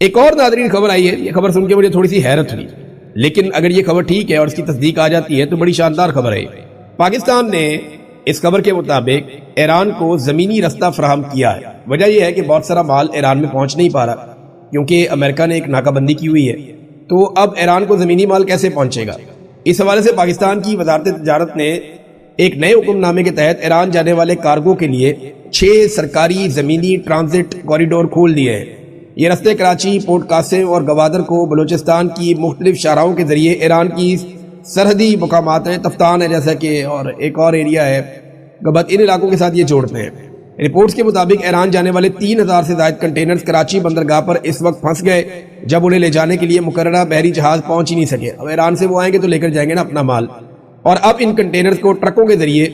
ایک اور ناظرین خبر آئی ہے، یہ خبر سن کے مجھے تھوڑی سی حیرت ہوئی، لیکن اگر یہ خبر ٹھیک ہے اور اس کی تصدیق آ جاتی ہے تو بڑی شاندار خبر ہے۔ پاکستان نے اس خبر کے مطابق ایران کو زمینی رستہ فراہم کیا ہے۔ وجہ یہ ہے کہ بہت سارا مال ایران میں پہنچ نہیں پا رہا کیونکہ امریکہ نے ایک ناکہ بندی کی ہوئی ہے، تو اب ایران کو زمینی مال کیسے پہنچے گا؟ اس حوالے سے پاکستان کی وزارت تجارت نے ایک نئے حکم نامے کے تحت ایران جانے والے کارگو کے لیے 6 سرکاری زمینی ٹرانزٹ کوریڈور کھول دیے ہیں۔ یہ رستے کراچی، پورٹ قاسم اور گوادر کو بلوچستان کی مختلف شاہراہوں کے ذریعے ایران کی سرحدی مقامات ہیں، تفتان ہے جیسا کہ، اور ایک اور ایریا ہے گبت، ان علاقوں کے ساتھ یہ جوڑتے ہیں۔ رپورٹس کے مطابق ایران جانے والے 3000 سے زائد کنٹینرز کراچی بندرگاہ پر اس وقت پھنس گئے جب انہیں لے جانے کے لیے مقررہ بحری جہاز پہنچ ہی نہیں سکے۔ اب ایران سے وہ آئیں گے تو لے کر جائیں گے نا اپنا مال، اور اب ان کنٹینرز کو ٹرکوں کے ذریعے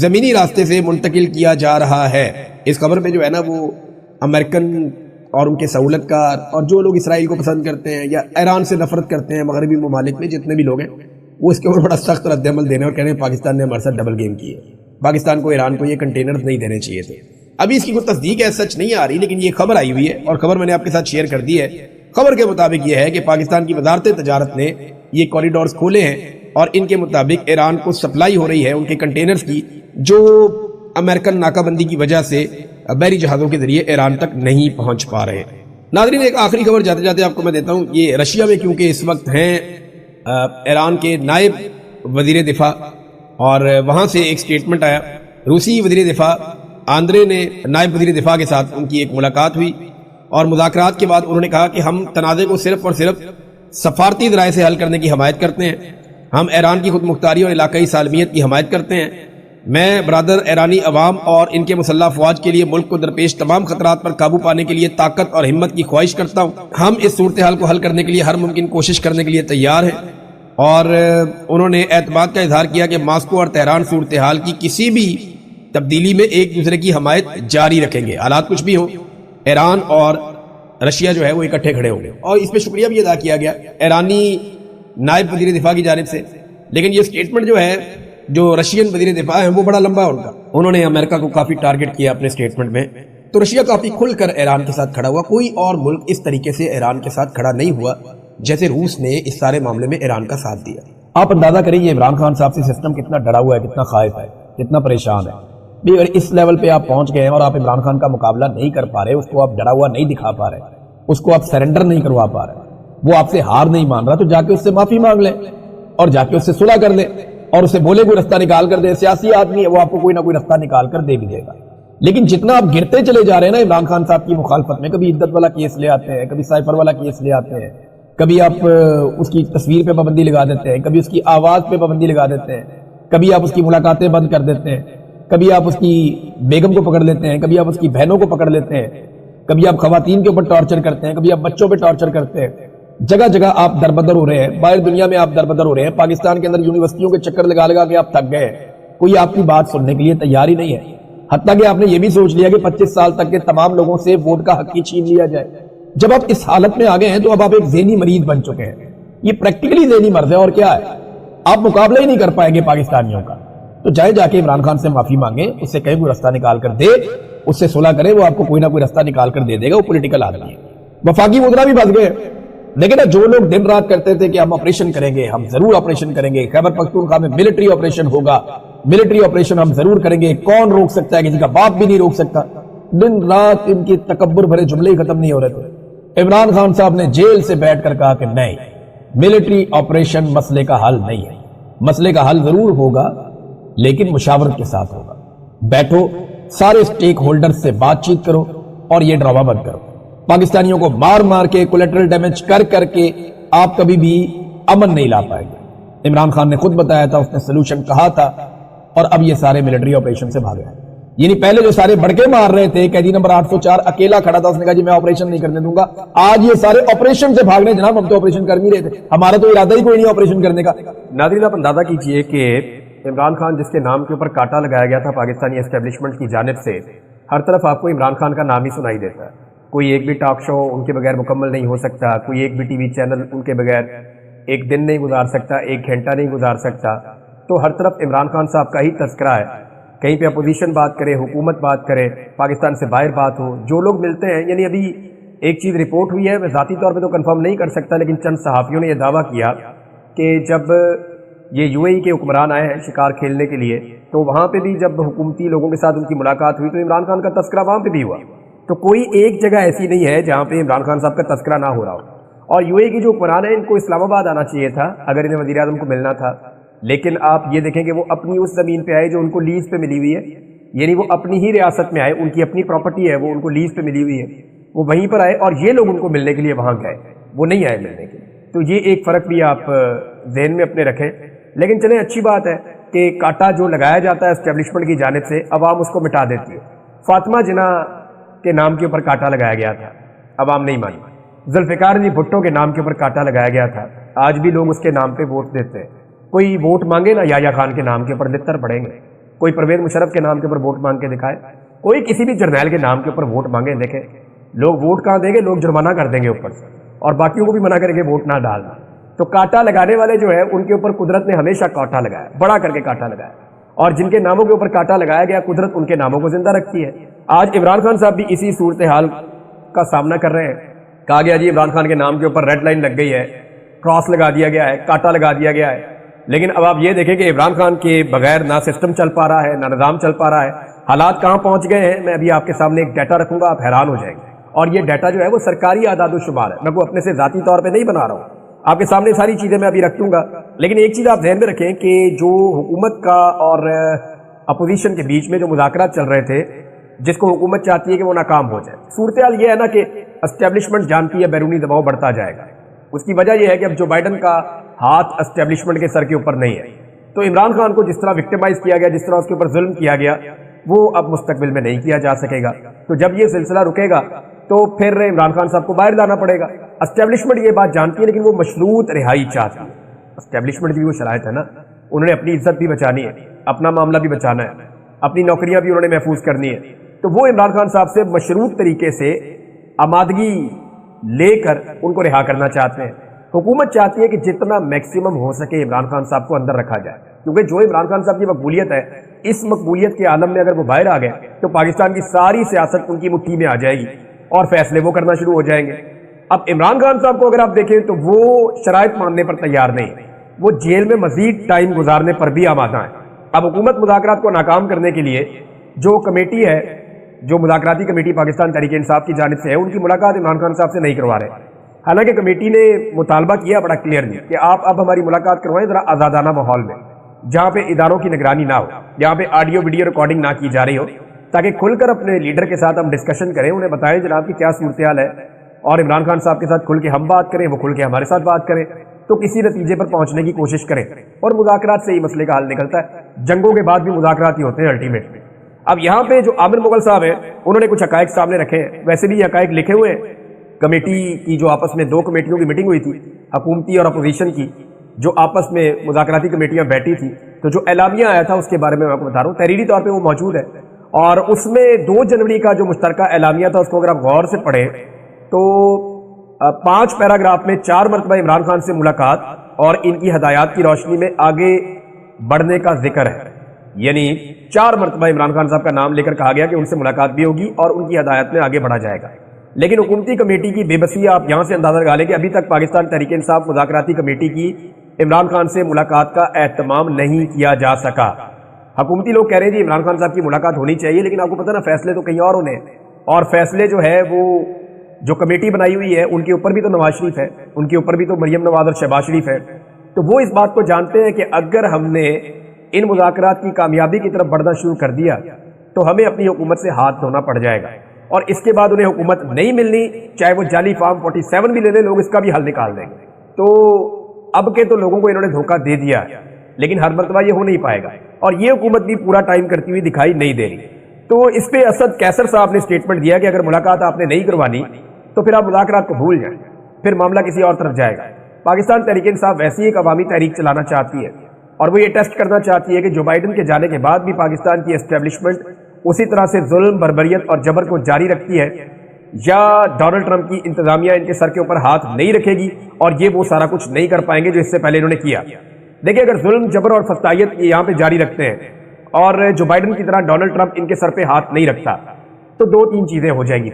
زمینی راستے سے منتقل کیا جا رہا ہے۔ اس خبر پہ جو ہے نا وہ امریکن اور ان کے سہولت کار اور جو لوگ اسرائیل کو پسند کرتے ہیں یا ایران سے نفرت کرتے ہیں مغربی ممالک میں جتنے بھی لوگ ہیں، وہ اس کے اوپر بڑا سخت رد عمل دینے اور کہنے ہیں پاکستان نے ہمارے ساتھ ڈبل گیم کی ہے، پاکستان کو ایران کو یہ کنٹینرز نہیں دینے چاہیے تھے۔ ابھی اس کی کوئی تصدیق ہے، سچ نہیں آ رہی، لیکن یہ خبر آئی ہوئی ہے اور خبر میں نے آپ کے ساتھ شیئر کر دی ہے۔ خبر کے مطابق یہ ہے کہ پاکستان کی وزارت تجارت نے یہ کوریڈورز کھولے ہیں اور ان کے مطابق ایران کو سپلائی ہو رہی ہے ان کے کنٹینرز کی، جو امریکن ناکہ بندی کی وجہ سے بحری جہازوں کے ذریعے ایران تک نہیں پہنچ پا رہے۔ ناظرین ایک آخری خبر جاتے جاتے آپ کو میں دیتا ہوں۔ یہ رشیا میں کیونکہ اس وقت ہیں ایران کے نائب وزیر دفاع، اور وہاں سے ایک سٹیٹمنٹ آیا، روسی وزیر دفاع آندرے نے نائب وزیر دفاع کے ساتھ ان کی ایک ملاقات ہوئی اور مذاکرات کے بعد انہوں نے کہا کہ ہم تنازع کو صرف اور صرف سفارتی ذرائع سے حل کرنے کی حمایت کرتے ہیں، ہم ایران کی خود مختاری اور علاقائی سالمیت کی حمایت کرتے ہیں۔ میں برادر ایرانی عوام اور ان کے مسلح افواج کے لیے ملک کو درپیش تمام خطرات پر قابو پانے کے لیے طاقت اور ہمت کی خواہش کرتا ہوں۔ ہم اس صورتحال کو حل کرنے کے لیے ہر ممکن کوشش کرنے کے لیے تیار ہیں، اور انہوں نے اعتماد کا اظہار کیا کہ ماسکو اور تہران صورتحال کی کسی بھی تبدیلی میں ایک دوسرے کی حمایت جاری رکھیں گے، حالات کچھ بھی ہوں ایران اور رشیا جو ہے وہ اکٹھے کھڑے ہوں گے۔ اور اس پہ شکریہ بھی ادا کیا گیا ایرانی نائب وزیر دفاع کی جانب سے۔ لیکن یہ سٹیٹمنٹ جو ہے، جو رشین وزیر دفاع ہیں وہ بڑا لمبا ہے ان کا، انہوں نے امریکہ کو کافی ٹارگٹ کیا اپنے سٹیٹمنٹ میں، تو رشیا کافی کھل کر ایران کے ساتھ کھڑا ہوا۔ کوئی اور ملک اس طریقے سے ایران کے ساتھ کھڑا نہیں ہوا جیسے روس نے اس سارے معاملے میں ایران کا ساتھ دیا۔ آپ اندازہ کریں یہ عمران خان صاحب سے سسٹم کتنا ڈرا ہوا ہے، کتنا خائف ہے، کتنا پریشان ہے۔ بھی اگر اس لیول پہ آپ پہنچ گئے ہیں اور آپ عمران خان کا مقابلہ نہیں کر پا رہے، اس کو آپ ڈرا ہوا نہیں دکھا پا رہے، اس کو آپ سرنڈر نہیں کروا پا رہے، وہ آپ سے ہار نہیں مان رہا، تو جا کے اس سے معافی مانگ لیں اور جا کے اس سے صلح کر لیں اور اسے بولے کوئی رستہ نکال کر دے۔ سیاسی آدمی ہے، وہ آپ کو کوئی نہ کوئی رستہ نکال کر دے بھی دے گا۔ لیکن جتنا آپ گرتے چلے جا رہے ہیں نا عمران خان صاحب کی مخالفت میں، کبھی عدت والا کیس لے آتے ہیں، کبھی سائفر والا کیس لے آتے ہیں، کبھی آپ اس کی تصویر پہ پابندی لگا دیتے ہیں، کبھی اس کی آواز پہ پابندی لگا دیتے ہیں، کبھی آپ اس کی ملاقاتیں بند کر دیتے ہیں، کبھی آپ اس کی بیگم کو پکڑ لیتے ہیں، کبھی آپ اس کی بہنوں کو پکڑ لیتے ہیں، کبھی آپ خواتین کے اوپر ٹارچر کرتے ہیں، کبھی آپ بچوں پہ ٹارچر کرتے ہیں۔ جگہ جگہ آپ دربدر ہو رہے ہیں، باہر دنیا میں آپ دربدر ہو رہے ہیں، پاکستان کے اندر یونیورسٹیوں کے چکر لگا لگا کے آپ تھک گئے ہیں، کوئی آپ کی بات سننے کے لیے تیار ہی نہیں ہے۔ حتیٰ کہ آپ نے یہ بھی سوچ لیا کہ 25 سال تک کے تمام لوگوں سے ووٹ کا حق ہی چھین لیا جائے۔ جب آپ اس حالت میں آ گئے ہیں تو اب آپ ایک ذہنی مریض بن چکے ہیں، یہ پریکٹیکلی ذہنی مرض ہے اور کیا ہے، آپ مقابلہ ہی نہیں کر پائیں گے پاکستانیوں کا۔ تو جائے جا کے عمران خان سے معافی مانگیں، اس سے کہیں کوئی رستہ نکال کر دے، اس سے صلح کریں، وہ آپ کو کوئی نہ کوئی رستہ نکال کر دے دے گا، وہ پولیٹیکل آدمی ہے۔ وفاقی وزراء بھی بچ گئے، لیکن جو لوگ دن رات کرتے تھے کہ ہم آپریشن کریں گے، ہم ضرور آپریشن کریں گے، خیبر پختونخوا میں ملٹری آپریشن ہوگا، ملٹری آپریشن ہم ضرور کریں گے، کون روک سکتا ہے، کسی کا باپ بھی نہیں روک سکتا۔ دن رات ان کی تکبر بھرے جملے ہی ختم نہیں ہو رہے تھے۔ عمران خان صاحب نے جیل سے بیٹھ کر کہا کہ نہیں، ملٹری آپریشن مسئلے کا حل نہیں ہے، مسئلے کا حل ضرور ہوگا لیکن مشاورت کے ساتھ ہوگا۔ بیٹھو، سارے سٹیک ہولڈر سے بات چیت کرو اور یہ ڈرامہ بند کرو۔ پاکستانیوں کو مار مار کے، کولیٹرل ڈیمیج کر کر کے آپ کبھی بھی امن نہیں لا پائیں گے۔ عمران خان نے خود بتایا تھا، اس نے سلوشن کہا تھا، اور اب یہ سارے ملٹری آپریشن سے بھاگے ہیں۔ یعنی پہلے جو سارے بڑکے مار رہے تھے، قیدی نمبر 804 اکیلا کھڑا تھا، اس نے کہا جی میں آپریشن نہیں کرنے دوں گا، آج یہ سارے آپریشن سے بھاگ رہے ہیں۔ جناب ہم تو آپریشن کر نہیں رہے تھے، ہمارا تو ارادہ ہی کوئی نہیں آپریشن کرنے کا۔ ناظرین آپ اندازہ کیجئے کہ عمران خان جس کے نام کے اوپر کانٹا لگایا گیا تھا پاکستانی اسٹیبلشمنٹ کی جانب سے، ہر طرف آپ کو عمران خان کا نام ہی سنائی دیتا ہے۔ کوئی ایک بھی ٹاک شو ان کے بغیر مکمل نہیں ہو سکتا، کوئی ایک بھی ٹی وی چینل ان کے بغیر ایک دن نہیں گزار سکتا، ایک گھنٹہ نہیں گزار سکتا۔ تو ہر طرف عمران خان صاحب کا ہی تذکرہ ہے، کہیں پہ اپوزیشن بات کرے، حکومت بات کرے، پاکستان سے باہر بات ہو، جو لوگ ملتے ہیں، یعنی ابھی ایک چیز رپورٹ ہوئی ہے، میں ذاتی طور پہ تو کنفرم نہیں کر سکتا، لیکن چند صحافیوں نے یہ دعویٰ کیا کہ جب یہ یو اے ای کے حکمران آئے ہیں شکار کھیلنے کے لیے، تو وہاں پہ بھی جب حکومتی لوگوں کے ساتھ ان کی ملاقات ہوئی تو عمران خان کا تذکرہ وہاں پہ بھی ہوا۔ تو کوئی ایک جگہ ایسی نہیں ہے جہاں پہ عمران خان صاحب کا تذکرہ نہ ہو رہا ہو۔ اور یو اے ای کی جو حکمران ہیں ان کو اسلام آباد آنا چاہیے تھا اگر انہیں وزیر اعظم کو ملنا تھا، لیکن آپ یہ دیکھیں کہ وہ اپنی اس زمین پہ آئے جو ان کو لیز پہ ملی ہوئی ہے، یعنی وہ اپنی ہی ریاست میں آئے، ان کی اپنی پراپرٹی ہے، وہ ان کو لیز پہ ملی ہوئی ہے، وہ وہیں پر آئے اور یہ لوگ ان کو ملنے کے لیے وہاں گئے، وہ نہیں آئے ملنے کے لیے۔ تو یہ ایک فرق بھی آپ ذہن میں اپنے رکھیں۔ لیکن چلیں اچھی بات ہے کہ کاٹا جو لگایا جاتا ہے اسٹیبلشمنٹ کی جانب سے عوام اس کو مٹا دیتی ہے۔ فاطمہ جناح کے نام کے اوپر کاٹا لگایا گیا تھا، عوام نہیں مانی۔ ذوالفقار علی بھٹو کے نام کے اوپر کاٹا لگایا گیا تھا، آج بھی لوگ اس کے نام پہ ووٹ دیتے ہیں۔ کوئی ووٹ مانگے نا یحییٰ خان کے نام کے اوپر لتر پڑیں گے، کوئی پرویز مشرف کے نام کے اوپر ووٹ مانگ کے دکھائے، کوئی کسی بھی جرنیل کے نام کے اوپر ووٹ مانگے، دیکھیں لوگ ووٹ کہاں دیں گے، لوگ جرمانہ کر دیں گے اوپر سے، اور باقیوں کو بھی منع کریں گے ووٹ نہ ڈالنا۔ تو کاٹا لگانے والے جو ہے ان کے اوپر قدرت نے ہمیشہ کاٹا لگایا، بڑا کر کے کاٹا لگایا، اور جن کے ناموں کے اوپر کاٹا لگایا گیا قدرت ان کے ناموں کو زندہ رکھتی ہے۔ آج عمران خان صاحب بھی اسی صورتحال کا سامنا کر رہے ہیں۔ کہا گیا جی عمران خان کے نام کے اوپر ریڈ لائن لگ گئی ہے، کراس لگا دیا گیا ہے، کاٹا لگا دیا گیا ہے، لیکن اب آپ یہ دیکھیں کہ عمران خان کے بغیر نہ سسٹم چل پا رہا ہے، نہ نظام چل پا رہا ہے، حالات کہاں پہنچ گئے ہیں۔ میں ابھی آپ کے سامنے ایک ڈیٹا رکھوں گا، آپ حیران ہو جائیں گے، اور یہ ڈیٹا جو ہے وہ سرکاری اعداد و شمار ہے، میں کوئی اپنے سے ذاتی طور پہ نہیں بنا رہا ہوں، آپ کے سامنے ساری چیزیں میں ابھی رکھ دوں گا۔ لیکن ایک چیز آپ ذہن میں رکھیں کہ جو حکومت کا اور اپوزیشن کے بیچ میں جو مذاکرات چل رہے تھے، جس کو حکومت چاہتی ہے کہ وہ ناکام ہو جائے، صورتحال یہ ہے نا کہ اسٹیبلشمنٹ جانتی ہے بیرونی دباؤ بڑھتا جائے گا۔ اس کی وجہ یہ ہے کہ اب جو بائیڈن کا ہاتھ اسٹیبلشمنٹ کے سر کے اوپر نہیں ہے، تو عمران خان کو جس طرح وکٹمائز کیا گیا، جس طرح اس کے اوپر ظلم کیا گیا، وہ اب مستقبل میں نہیں کیا جا سکے گا۔ تو جب یہ سلسلہ رکے گا تو پھر عمران خان صاحب کو باہر لانا پڑے گا۔ اسٹیبلشمنٹ یہ بات جانتی ہے لیکن وہ مشروط رہائی چاہتی ہے۔ اسٹیبلشمنٹ کی وہ شرائط ہے نا، انہوں نے اپنی عزت بھی بچانی ہے، اپنا معاملہ بھی بچانا ہے، اپنی نوکریاں بھی انہوں نے محفوظ کرنی ہے، تو وہ عمران خان صاحب سے مشروط طریقے سے آمادگی لے کر ان کو رہا کرنا چاہتے ہیں۔ حکومت چاہتی ہے کہ جتنا میکسیمم ہو سکے عمران خان صاحب کو اندر رکھا جائے، کیونکہ جو عمران خان صاحب کی مقبولیت ہے، اس مقبولیت کے عالم میں اگر وہ باہر آ گئے تو پاکستان کی ساری سیاست ان کی مٹھی میں آ جائے گی اور فیصلے وہ کرنا شروع ہو جائیں گے۔ اب عمران خان صاحب کو اگر آپ دیکھیں تو وہ شرائط ماننے پر تیار نہیں، وہ جیل میں مزید ٹائم گزارنے پر بھی آمادہ ہیں۔ اب حکومت مذاکرات کو ناکام کرنے کے لیے جو کمیٹی ہے، جو مذاکراتی کمیٹی پاکستان تحریک انصاف کی جانب سے ہے، ان کی ملاقات عمران خان صاحب سے نہیں کروا رہے۔ حالانکہ کمیٹی نے مطالبہ کیا بڑا کلیئرلی کہ آپ اب ہماری ملاقات کروائیں ذرا آزادانہ ماحول میں، جہاں پہ اداروں کی نگرانی نہ ہو، جہاں پہ آڈیو ویڈیو ریکارڈنگ نہ کی جا رہی ہو، تاکہ کھل کر اپنے لیڈر کے ساتھ ہم ڈسکشن کریں، انہیں بتائیں جناب کہ کیا صورتحال ہے، اور عمران خان صاحب کے ساتھ کھل کے ہم بات کریں، وہ کھل کے ہمارے ساتھ بات کریں، تو کسی نتیجے پر پہنچنے کی کوشش کریں، اور مذاکرات سے ہی مسئلے کا حل نکلتا ہے۔ جنگوں کے بعد بھی مذاکرات ہی ہوتے ہیں الٹیمیٹلی۔ اب یہاں پہ جو عامر مغل صاحب ہیں انہوں نے کچھ حقائق سامنے رکھے ہیں، ویسے بھی یہ حقائق لکھے ہوئے ہیں۔ کمیٹی کی جو آپس میں دو کمیٹیوں کی میٹنگ ہوئی تھی، حکومتی اور اپوزیشن کی، جو آپس میں مذاکراتی کمیٹیاں بیٹھی تھی، تو جو اعلامیہ آیا تھا اس کے بارے میں آپ کو بتا رہا ہوں، تحریری طور پہ وہ موجود ہے، اور اس میں 2 جنوری کا جو مشترکہ اعلامیہ تھا اس کو اگر آپ غور سے پڑھیں تو 5 پیراگراف میں 4 مرتبہ عمران خان سے ملاقات اور ان کی ہدایات کی روشنی میں آگے بڑھنے کا ذکر ہے، یعنی 4 مرتبہ عمران خان صاحب کا نام لے کر کہا گیا کہ ان سے ملاقات بھی ہوگی اور ان کی ہدایات میں آگے بڑھا جائے گا۔ لیکن حکومتی کمیٹی کی بے بسی آپ یہاں سے اندازہ لگا لیں کہ ابھی تک پاکستان تحریک انصاف مذاکراتی کمیٹی کی عمران خان سے ملاقات کا اہتمام نہیں کیا جا سکا۔ حکومتی لوگ کہہ رہے ہیں جی عمران خان صاحب کی ملاقات ہونی چاہیے، لیکن آپ کو پتہ نا فیصلے تو کہیں اور ہونے ہیں، اور فیصلے جو ہے وہ جو کمیٹی بنائی ہوئی ہے ان کے اوپر بھی تو نواز شریف ہے، ان کے اوپر بھی تو مریم نواز اور شہباز شریف ہے، تو وہ اس بات کو جانتے ہیں کہ اگر ہم نے ان مذاکرات کی کامیابی کی طرف بڑھنا شروع کر دیا تو ہمیں اپنی حکومت سے ہاتھ دھونا پڑ جائے گا، اور اس کے بعد انہیں حکومت نہیں ملنی، چاہے وہ جعلی فارم 47 بھی لے لیں، لوگ اس کا بھی حل نکال دیں گے۔ تو اب کے تو لوگوں کو انہوں نے دھوکہ دے دیا، لیکن ہر مرتبہ یہ ہو نہیں پائے گا، اور یہ حکومت بھی پورا ٹائم کرتی ہوئی دکھائی نہیں دے رہی۔ تو اس پہ اسد کیسر صاحب نے سٹیٹمنٹ دیا کہ اگر ملاقات آپ نے نہیں کروانی تو پھر آپ مذاکرات کو بھول جائیں، پھر معاملہ کسی اور طرف جائے گا۔ پاکستان تحریک انصاف ویسی ایک عوامی تحریک چلانا چاہتی ہے، اور وہ یہ ٹیسٹ کرنا چاہتی ہے کہ جو بائیڈن کے جانے کے بعد بھی پاکستان کی اسٹیبلشمنٹ اسی طرح سے ظلم، بربریت اور جبر کو جاری رکھتی ہے، یا ڈونلڈ ٹرمپ کی انتظامیہ ان کے سر کے اوپر ہاتھ نہیں رکھے گی اور یہ وہ سارا کچھ نہیں کر پائیں گے جو اس سے پہلے انہوں نے کیا۔ دیکھیں اگر ظلم، جبر اور فسطائیت یہاں پہ جاری رکھتے ہیں اور جو بائیڈن کی طرح ڈونلڈ ٹرمپ ان کے سر پہ ہاتھ نہیں رکھتا تو 2-3 چیزیں ہو جائیں گی۔